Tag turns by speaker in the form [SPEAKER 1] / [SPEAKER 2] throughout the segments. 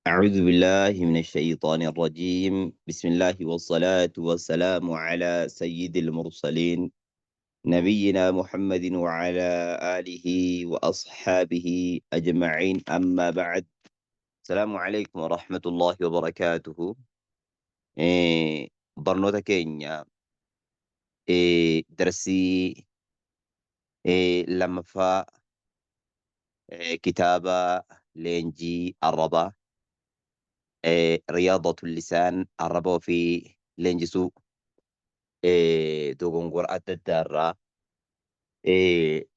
[SPEAKER 1] أعوذ بالله من الشيطان الرجيم بسم الله والصلاة والسلام على سيد المرسلين نبينا محمد وعلى آله وأصحابه أجمعين أما بعد السلام عليكم ورحمة الله وبركاته برنوتا كينيا درسي لما فا كتابة لينجي الربا رياضة اللسان الربا في لينجسو dogongora adda addaa irraa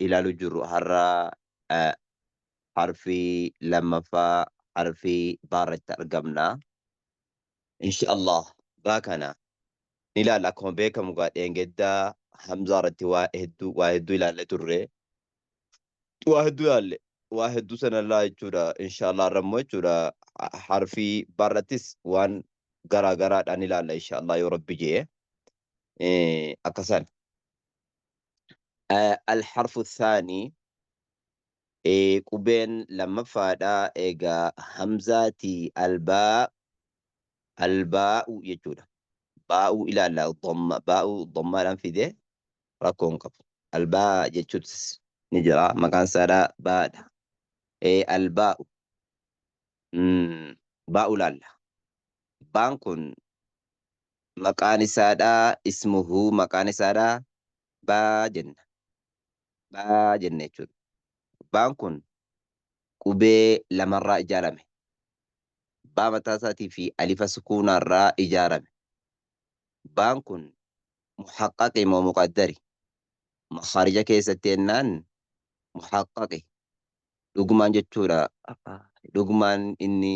[SPEAKER 1] ilaaluu jirru har'a harfii lammaffaa harfii baarratti argamna. Insha Allah baa kana ni ilaalla. Akkuma beekamu dheengaddaa Hamzaa irratti waa hedduu ilaalle turre. Waa hedduu sanarraa jechuudha. Insha Allah irrammoo jechuudha harfii baarrattis waan garaa garaadhaan ilaalla insha Allah yoo Rabbi jee. أكسان الحرف الثاني كوبين لما فادا إيجا همزاتي الباء يجودا باء إلى الضم باء ضم لم في ده ركون كف الباء يجود نجرا مكان سارا بعد الباء باء لالا بانكون maqaan isaadha ismuhu maqaan isaadha baa jenne jechuudha. Baan kun qubee lamarraa ijaarame. Baa mataa isaatii fi alifa sukuunarraa ijaarame. Baan kun muhaqqaqi moo muqaddari? Makhaarija keessatti jennaan muhaqqaqi dhugumaan jechuudha. Dhugumaan inni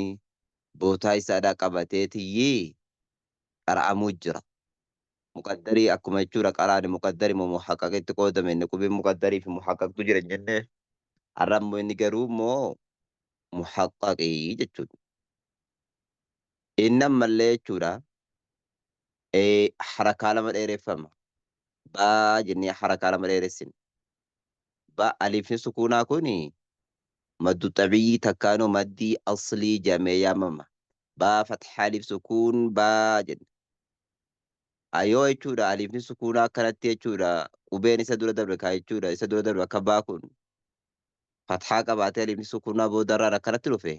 [SPEAKER 1] bootaa isaadhaa qabateetiyyee qara'amuu jira. Muqaddarii akkuma jechuudha qaraani muqaddari moo muhaqqaqitti qoodame inni qubeen muqaddarii fi muhaqqaqtu jira jennee har'ammoo inni garuu moo muhaqqaqii jechuudha. Inni ammallee jechuudha harakaa lama dheereffama. Baa jennee harakaa lama dheeressina. Baa alifni sukuunaa kuni maddu xabiyyii takkaanoo maddii aslii jamee yaamama. Baa fathaa alif sukuun baa jenna. Ayoo jechuudha alifni sukuunaa akkanatti jechuudha qubeen isa dura darbe kaa jechuudha isa dura darbe akka baa kun fathaa qabaatee alifni sukuunaa boodarraan akkanatti dhufe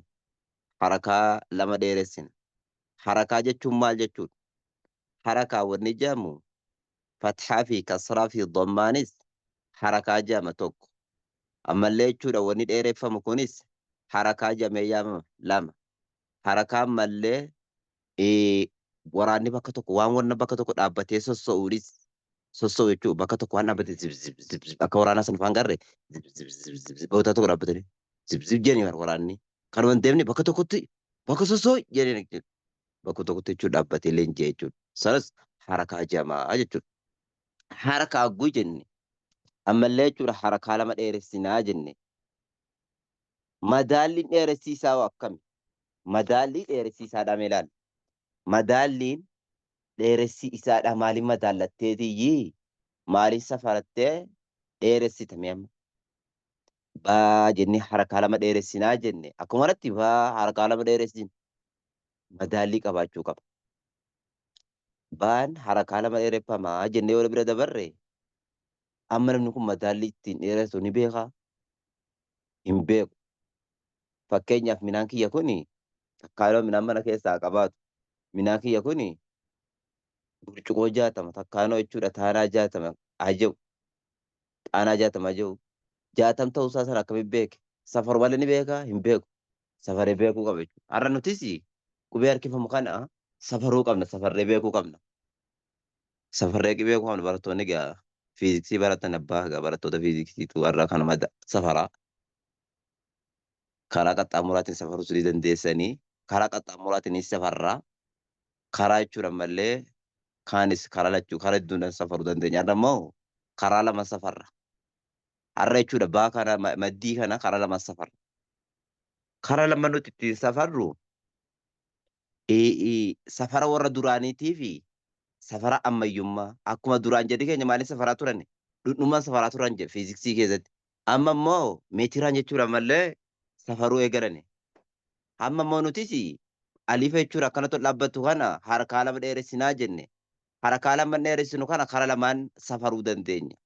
[SPEAKER 1] harakaa lama dheeressina. Harakaa jechuun maal jechuudha? Harakaa wanni jedhamu fathaa fi kasraa fi dhammaanis harakaa jedhama tokko. Ammallee jechuudha wanni dheereffamu kunis harakaa jedhamee yaamama lama. Harakaan mallee waraanni bakka tokko waan wanna bakka tokko dhaabbatee sossoo'uunis sossoo'u jechuudha. Bakka tokko waan dhaabbatee zib akka waraanaa sana faan garree zib bootaa tokko dhaabbatanii zib jedhanii waraanni kanuma hin deemne bakka tokkotti bakka sossoo'u jedhanii bakka tokkotti jechuudha dhaabbatee leenji'ee jechuudha. Sanas harakaa jamaa jechuudha. Harakaa guu jenne ammallee jechuudha harakaa lama dheeressinaa jenne. Madaalliin dheeressiisaa akkami? Madaallii dheeressiisaadhaa mee ilaalla. Madaalliin dheeressi isaadha maaliin madaallatteetiyyii maaliin safarattee dheeressitame amma baa jennee harakaa lama dheeressinaa jenne akkuma irratti baa harakaa lama dheeressin madaallii qabaachuu qaba. Baan harakaa lama dheereffamaa jennee wal bira dabarre amma namni kun madaallii ittiin dheeressu ni beekaa? Hin beeku. Fakkeenyaaf minaan kiyya kuni takkaanoo minaan mana keessaa qabaatu. Minaa kiyya kuni burcuqoo 60 takkaanoo jechuudha taanaa 60 aja'u xaanaa 60 aja'u 60 ta'uusaa sana akkamiin beeke? Safaru malee ni beekaa? Hin beeku. Safaree beekuu qaba jechuudha. Har'a nutis qubee harkifamu kana safaruu qabna safarree beekuu qabna. Safarree beekuu qabna barattoonni egaa fiiziksii baratan abbaa egaa barattoota fiiziksiitu warra kanuma safaraa. Karaa qaxxaamuraatiin safaruu ni dandeessanii karaa qaxxaamuraatiin safarraa. Karaa jechuudha malee kaanis karaa lachuu karaa hedduun safaruu dandeenya. Har'a immoo karaa lama safarra. Har'a jechuudha baa kana maddii kana karaa lama safarra. Karaa lama nuti ittiin safarru safara warra duraaniitii fi safara ammayyummaa akkuma duraan jedhi keenya maaliin safaraa turan? Dhundhumaan safaraa turan jedhe fiiziksii keessatti. Amma immoo meetiraan jechuudha malee safaruu eegalani. Amma immoo nutis alifa jechuudha akkanatti dhaabbatu kana harkaa lama dheeressinaa jenne. Harkaa lama dheeressinu kana kara lamaan safaruu dandeenya.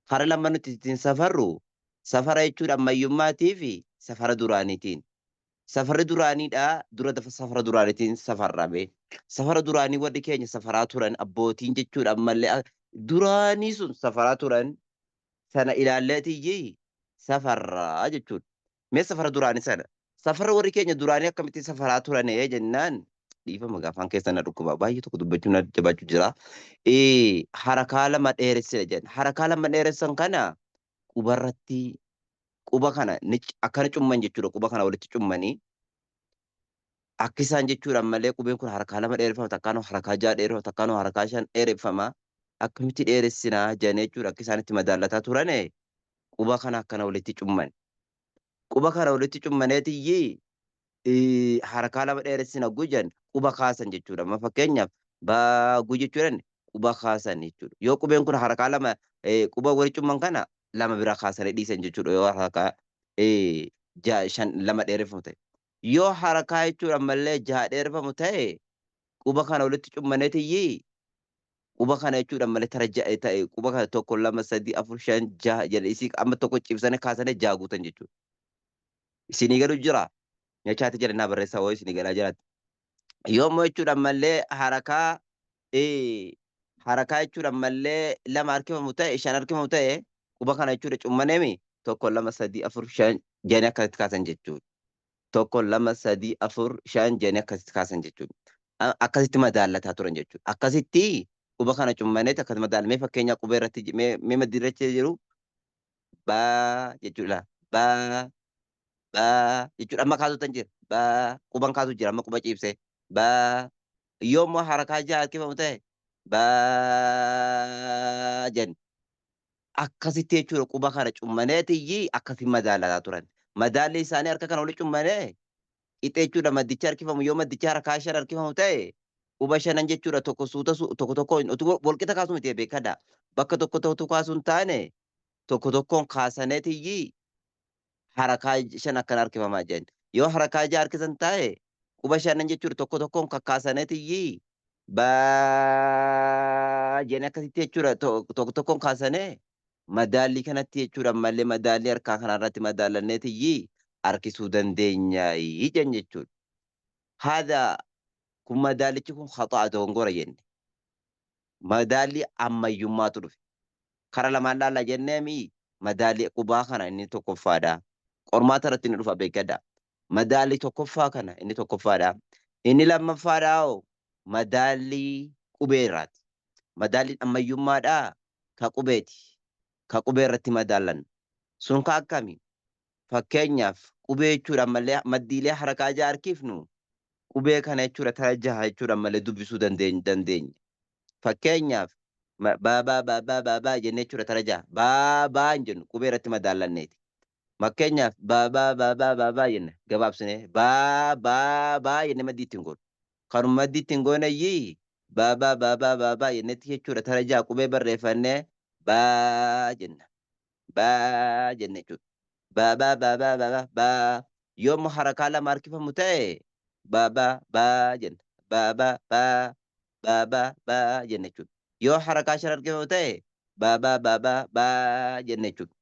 [SPEAKER 1] Kara lama nuti ittiin safarru safara jechuudha ammayyummaatii fi safara duraaniitiin. Safarri duraaniidha dura safara duraaniitiin safarrame. Safara duraanii warri keenya safaraa turan abbootiin jechuudha ammallee duraanii sun safaraa turan sana ilaalleetiyyi safarraa jechuudha. Mee safara duraanii sana safara warri keenya duraanii akkamitti safaraa turan jennaan dhiifama afaan keessa na dhukkuba baay'ee tokko dubbachuun na jabaachuu jira. Harakaa lama dheeressina jenna. Harakaa lama dheeressan kana qubarratti quba kana akkana cumman jechuudha. Quba kana walitti cummanii akka isaan jechuudha malee qubeen kun harakaa lama dheereffama takkaanoo harakaa ja'a dheereffama takkaanoo harakaa shan dheereffama. Akkamitti dheeressinaa jennee jechuudha akka isaan itti madaalataa turane quba kana akkana walitti cumman. Quba kana walitti cummaneetiyyi harakaa lama dheeressina gujan quba kaasan jechuudha. Amma fakkeenyaaf baaguu jechuudhaan quba kaasan jechuudha. Yoo qubeen kun harakaa lama quba walitti cumman kana lama bira kaasanii dhiisan jechuudha. Yoo harakaa shan lama dheereffamu ta'e. Yoo harakaa jechuudha ammallee jaha dheereffamu ta'e quba kana walitti cummaneetiyyi quba kana jechuudha ammallee tara ja'a ta'e quba kana tokko lama sadii afur shan jaha jedha isii amma tokko cibsanii kaasanii jaha guutan jechuudha. Isinii galu jira. Nyachaati jedhannaa barreessaa wayii isinii galaa jiraatti. Yoommoo jechuudha ammallee harakaa jechuudha ammallee lama harkifamu ta'e shan harkifamu ta'e quba kana jechuudha cummaneemi tokko lama sadii afur shan jedhanii akkasitti kaasan jechuudha. Tokko lama sadii afur shan jedhanii akkasitti kaasan jechuudha. Akkasitti madaalataa turan jechuudha. Akkasitti quba kana cummaneeti akkasuma madaalamee fakkeenyaa quba irratti mee maddiirrachee jiru baa jechuudha. Baa jechuudha amma kaasuutan jira. Baa quban kaasuu jira amma quba ciibsee. Baa yoommoo harakaa jaha harkifamu ta'e baa jenni. Akkasitti jechuudha quba kana cummaneetiyyi akkasiin madaalataa turan. Madaalli isaanii harka kana walitti cummanee qixxee jechuudha maddicha harkifamu yoo maddicha harakaa shan harkifamu ta'e quba shanan jechuudha tokko suuta tokko tokkoon walqixa kaasuu miti beekadha. Bakka tokko tokko kaasuu hin taane tokko tokkoon kaasaneetiyyi harakaa shan akkan harkifamaa jiran. Yoo harakaa jaha harkisan taa'e quba shanan jechuudha tokko tokkoon kakkaasaneetiyyi baa jenne akkasitti jechuudha tokko tokkoon kaasanee madaalli kanatti jechuudha malee madaalli harkaa kanarratti madaalanneetiyyi harkisuu dandeenya jen jechuudha. Haadha kun madaallichi kun haxaa dogongora jenne. Madaalli ammayyummaatu dhufe. Kara lamaan laalla jenneemi madaalli qubaa kana inni tokkoffaadha. Qormaata irratti inni dhufa beekadha. Madaalli tokkoffaa kana inni tokkoffaadha. Inni lammaffaadhaa madaalli qubee irraati. Madaalli ammayyummaadhaa ka qubeeti. Ka qubee irratti madaalan. Sun ka akkami? Fakkeenyaaf qubee jechuudha malee maddiilee harakaa jaha harkifnu qubee kana jechuudha tara jaha jechuudha malee dubbisuu dandeenya. Fakkeenyaaf baabaa jennee jechuudha tara jaha. Baabaa hin jennu qubee irratti madaalanneeti. Fakkeenyaaf baabaa jenna gabaabsinee baabaa jennee maddii ittiin goonu. Kanuma maddii ittiin goonayyii baabaa jennetti jechuudha tara jaha qubee barreeffannee baa jenna. Baa jenne jechuudha. Baa yoommoo harakaa lama harkifamu ta'e baa jenna. Baa jenna jechuudha. Yoo harakaa shan harkifamu ta'e baa jenna jechuudha.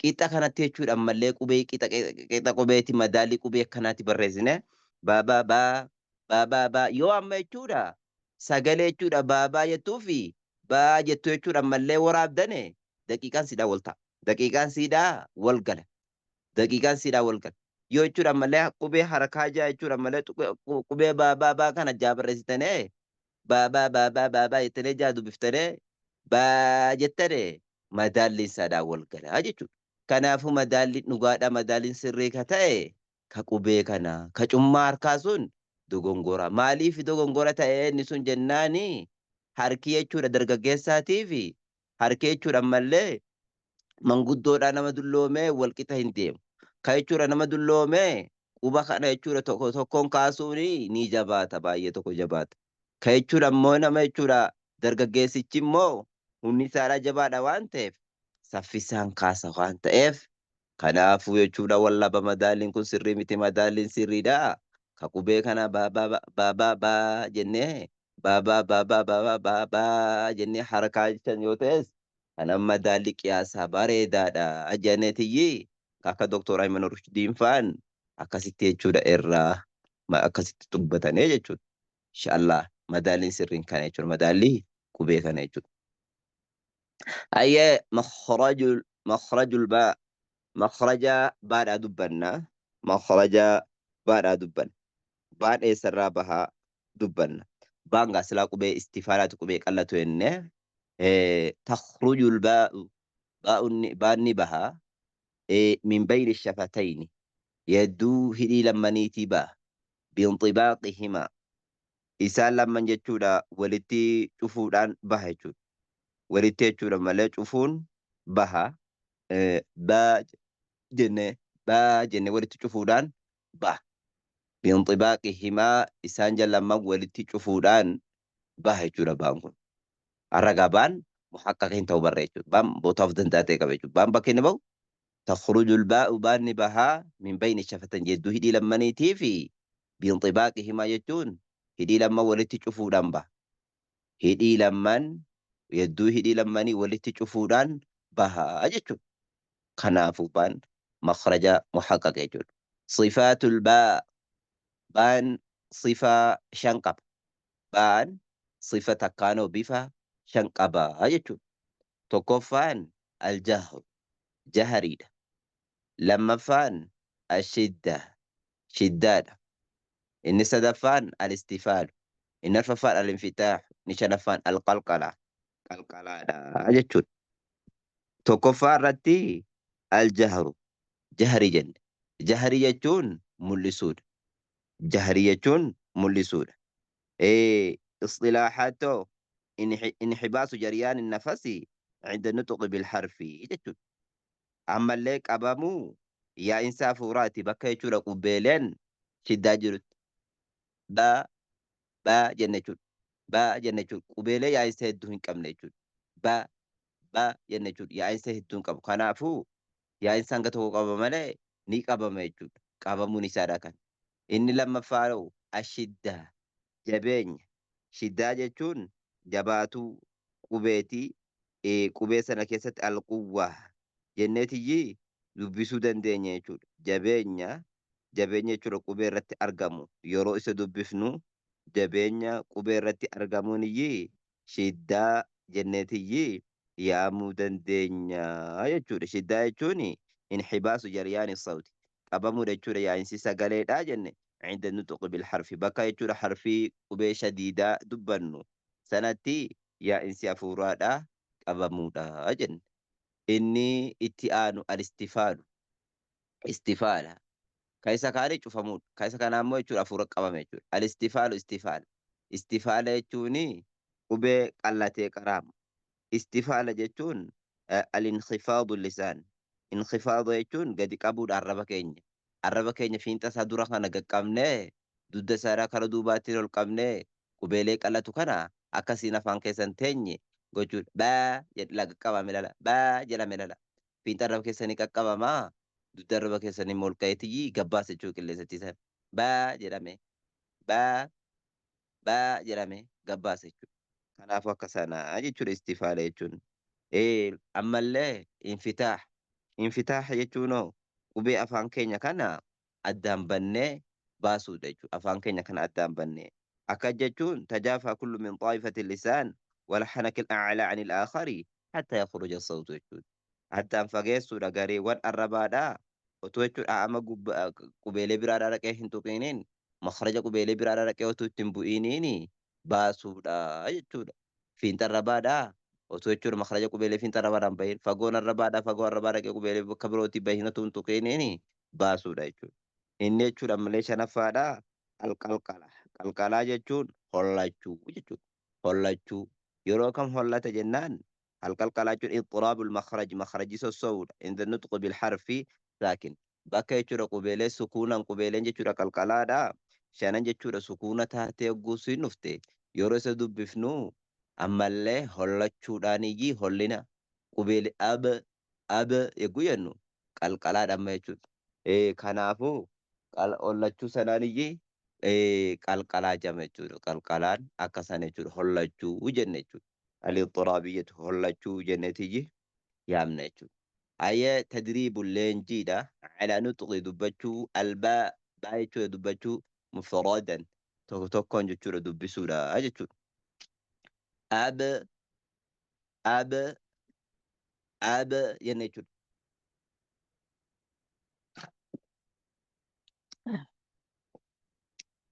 [SPEAKER 1] Qixa kanatti jechuudha ammallee qubee qixa qubeeti madaalli qubee akkanaatti barreessine baa yoo amma jechuudha sagalee jechuudha baa jettuu fi baa jettuu jechuudha ammallee waraabdane daqiiqaan siidhaa wal ta'a. Daqiiqaan siidhaa wal gala. Daqiiqaan siidhaa wal gala. Yoo jechuudha ammallee qubee harakaa jaha jechuudha ammallee qubee baa kana jaha barreessitanii baa jettanii jaha dubbiftanii baa jettanii madaalli isaadhaa wal gala jechuudha. Kanaafuu madaalli dhugaadhaa madaalliin sirrii ka ta'e ka qubee kana ka cummaa harkaa sun dogongora. Maaliif dogongora ta'e inni sun jennaani harki jechuudha dargaggeessaatii fi harki jechuudha ammallee manguddoodhaa nama dulloomee walqixa hin deemu. Ka jechuudha nama dulloomee quba kana jechuudha tokko tokkoon kaasuun ni jabaata baay'ee tokko jabaata. Ka jechuudha ammoo nama jechuudha dargaggeessichi immoo humni isaadhaa jabaadha waan ta'eef saffisaan kaasa waan ta'eef kanaafuu jechuudha wallaba madaalliin kun sirrii miti madaalliin sirriidha. ka qubee kana baa jennee baa jennee harakaa jechan yoo ta'es kan amma madaalli qiyaasaa bareedaadha jenneetiyyi akka Dr. Ayman Rushdiin fa'aan akkasitti jechuudha irraa akkasitti dubbatanii jechuudha. Inshaallah madaalliin sirriin kana jechuudha. Madaallii qubee kana jechuudha. Ayyee makhrajul baa makhraja baadhaa dubbanna. Makhraja baadhaa dubbanna. Baan eessarraa bahaa dubbanna. Baan gaa silaa qubee istifaalaatu qubee qallatu jennee takhrujul baa'u baan ni bahaa min bayni shafatayni yedduu hidhii lammaniitii ba'a biinxibaaqihimaa isaan lamman jechuudha walitti cufuudhaan baha jechuudha. Walitti jechuudha malee cufuun baha baa jenne walitti cufuudhaan baha. Biinxibaaqihimaa isaan lamman walitti cufuudhaan baha jechuudha baan kun. Harragaa baan muhaqqaqa hin ta'u barra jechuudha. Baan bootaaf danda'a ta'e qaba jechuudha. Baan bakka inni bahu takhrujul baa'u baan ni bahaa min bayni shafatan yedduu hidhii lammaniitii fi biinxibaaqihimaa jechuun hidhii lamman walitti cufuudhaan baha. Hidhii lamman yedduu hidhii lammanii walitti cufuudhaan bahaa jechuudha. Kanaafuu baan makhraja muhaqqaqa jechuudha. Sifaatul baan sifaa shan qaba. Baan sifa takkaanoo bifa shan qaba jechuudha. Tokkoffaan aljahru jahariidha. Lammaffaan shiddaadha. Inni sadaffaan alistifaalu. Inni arfaffaan alinfitaaxu. Inni shanaffaan qalqalaadha jechuudha. Tokkoffaa irratti aljahru jaharii jenne. Jaharii jechuun mul'isuudha. Jaharii jechuun mul'isuudha. اصطلاحاته انحباس جريان النفس عند النطق بالحرف jechuudha. Ammallee qabamuu yaa insaa fuuraati bakka jechuudha qubbeeleen shiddaa jirutti. Baa jenne jechuudha. Baa jenne jechuudha. Qubeelee yaa'insa hedduu hin qabne jechuudha. Baa jenne jechuudha. Yaa'insa hedduu hin qabu. Kanaafuu yaa'insa hanga tokko qaba malee ni qabama jechuudha. Qabamuun isaadha kan. Inni lammaffaa ashiddaa jabeenya. Shiddaa jechuun jabaatuu qubeetii qubee sana keessatti alquwwaa jenneetiyyi dubbisuu dandeenya jechuudha. Jabeenya jechuudha qubee irratti argamu yeroo isa dubbifnu jabeenya qubee irratti argamuuniyyi shiddaa jenneetiyyi yaamuu dandeenya jechuudha. Shiddaa jechuun inhibaasu jaryaani sawti qabamuudha jechuudha. Yaa'insi sagaleedhaa jenne عند النطق بالحرف بكا يجور حرفي قبي شديدة دبنو سنتي يا إنسي أفورادا قبمودا أجن إني اتئانو استفالة كيسا كاري شوفمود كيسا كان أمو يجور أفورا قبم يجور استفالة يجوني قبي قلتي كرام استفالة جتون الانخفاض اللسان انخفاض يجون قد قبود عربا كيني arraba keenya fiinxa isaa dura kana gaqqabnee dudda isaa kara duubaatiin ol qabnee qubeelee qalatu kana akkasiin afaan keessan teenye gochuudha. Baa jedha qaqqabame lala. Baa jedhame lala. Fiinxa arraba keessanii qaqqabamaa dudda arraba keessanii ol ka'eetii gabbaasa jechuudha qilleensatti isaa. Baa jedhame. Baa jedhame gabbaasa jechuudha. Kanaafuu akka sanaa jechuudha istifaala jechuun. Ammallee infitaax jechuunoo qubee afaan keenya kana addaan bannee baasuudha jechuudha. Afaan keenya kana addaan bannee. Akka jechuun tajaafaa kullu min xaa'ifati lisaan walxanaki al'aclaa ani al'aakhari hatta yakhruja sawtu jechuudha. Addaan fageessuudha gareewwan arrabaadhaa otoo jechuudha ama qubeelee biraadhaa dhaqee hin tuqiniin makhraja qubeelee biraadhaa dhaqee otoo ittiin bu'iiniin baasuudha jechuudha. Fiinxa arrabaadhaa otoo jechuudha makhraja qubeelee fiinxa arrabaadhaan bahin fagoon arrabaadhaa fagoo arrabaa dhaqee qubeelee bakka birootii bahin otoo hin tuqiniin baasuudha jechuudha. Inni jechuudha malee shanaffaadhaa qalqalqala. Qalqalaa jechuun hollachuu jechuudha. Hollachuu yeroo kam hollata jennaan qalqalqalaa jechuun ixxiraabul makhrajii sossowuudha. Inda nutqu bil harfi saakin bakka jechuudha qubeelee sukuunan qubeeleen jechuudha qalqalaadhaa shanan jechuudha sukuuna taatee guusiin dhufte yeroo isa dubbifnu ammallee hollachuudhaaniyyii hollina qubeelee ab eeguu jennu qalqalaadha amma jechuudha. Kanaafuu hollachuu sanaaniyyii qalqalaa jama jechuudha. Qalqalaan akka sana jechuudha. Hollachuu jenna jechuudha. Al-ittiraabiyatu hollachuu jenneetiyyi yaamna jechuudha. Ayya tadriibul leenjiidha. Calaa nuxqi dubbachuu albaa baa jechuudha dubbachuu mufradan tokko tokkoon jechuudha dubbisuudha jechuudha. Ab ab ab jenna jechuudha.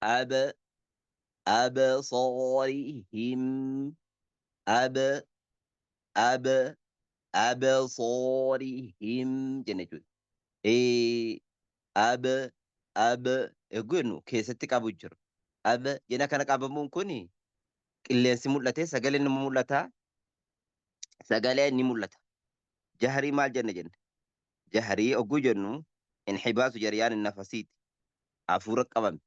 [SPEAKER 1] Ab abصارهم ab ab abصارهم jenna jechuudha. Ab ab eeggannu keessatti qabu jira. Ab jenna kana qabamuun kuni qilleensi mul'ate sagaleen ni mul'ata. Sagaleen ni mul'ata. Jahrii maal jenna? Jahrii ogguu jennu inxibaasu jariyaan nafasiiti. Hafuura qabame.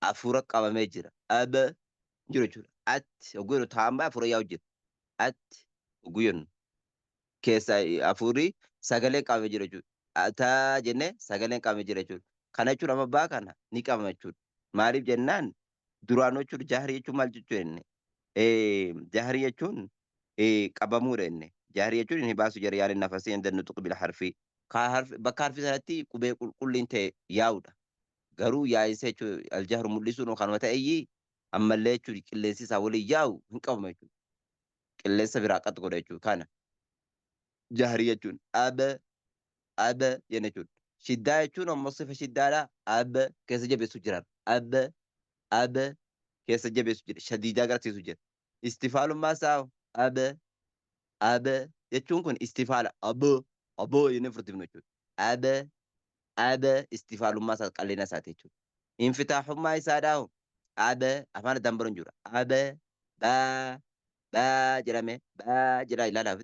[SPEAKER 1] Hafuura qabamee jira. Ab jiru jechuudha. Atti ogguu jennu taa'ambaa hafuura yaa'u jira. Atti ogguu jennu keessa hafuurri sagalee qabamee jira jechuudha. Ataa jennee sagaleen qabamee jira jechuudha. Kana jechuun amma baa kana ni qabama jechuudha. Maaliif jennaan duraan jechuudha jahrii jechuun maal jechuu jenne? Jahrii jechuun qabamuudha jenne. Jahrii jechuun inni baasu jariyaan nafasii inda nutuq bil harfi. Bakka harfi sanatti qubee qulqulliin ta'e yaa'uudha. Garuu yaa'insa jechuudha aljahru mul'isuun kanuma ta'eyyii ammallee jechuudha qilleensi isaa waliin yaa'u hin qabama jechuudha. Qilleensa biraa qaxxu godha jechuudha. Kana jahrii jechuun ab jenna jechuudha. Shiddaa jechuun ammoo sifa shiddaadha. Ab keessa jabeessu jira. Ab keessa jabeessu jira. Shadiidaa agarsiisu jira. Istifaalummaa isaa ab jechuun kun istifaala. Ab jennee furtifnu jechuudha. Ab istifaalummaa isaa qalleena isaati jechuudha. Infitaaxummaa isaadhaa ab afaan dambaruun jira. Ab baa jedhame baa jedhaa ilaalaaf.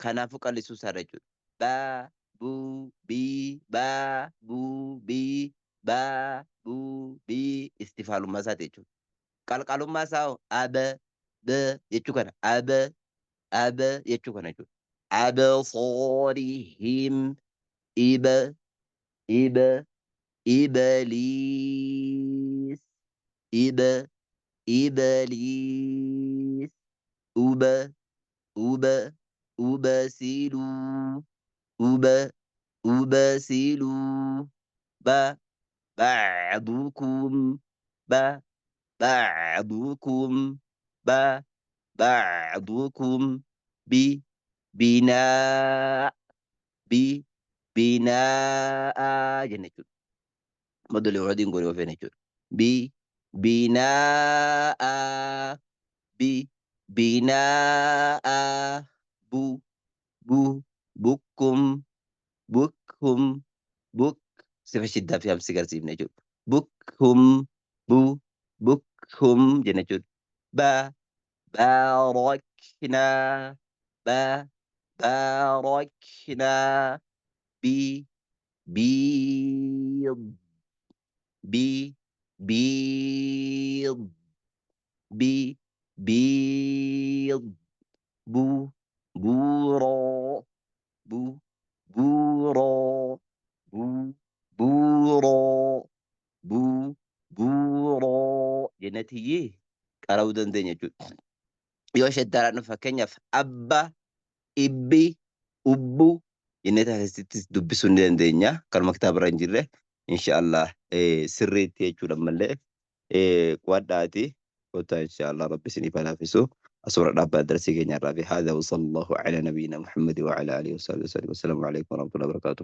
[SPEAKER 1] Kanaafuu qallisuu isaadha jechuudha. Baa buu bii baa buu bii baa buu bii istifaalummaa isaati jechuudha. Qalqalummaa isaa ab jechuu kana ab jechuu kana jechuudha. Abصارهم إبليس إبليس أبسلوا أبسلوا بعضكم بعضكم بعضكم بناء بناء jenna jechuudha. Modulee waliin godhee ofii jechuudha. Binaa binaa bukkum buk sifa shiddaa fi hamsi agarsiifne jechuudha. Bukkum bukkum jenna jechuudha. Baaraknaa baaraknaa بيض بيض بيض بورا بورا بورا بورا جنتي قالوا دندن yoo shaddaadhaan fakkeenyaaf abba ibbi ubbu jennee taasisittis dubbisuu ni dandeenya. Kanuma kitaaba irra hin jirre inshaallah sirriitti jechuudha malee qo'adhaati. Kottaa inshaallah rabbi isiniif haa laafisu. Asura dhaabbata darsii keenya irraa fi haadha wa sallallahu ala nabiyyina Muhammad wa ala alihi wa sahbihi wa sallam. Assalamu alaikum wa rahmatullahi wa barakatuh.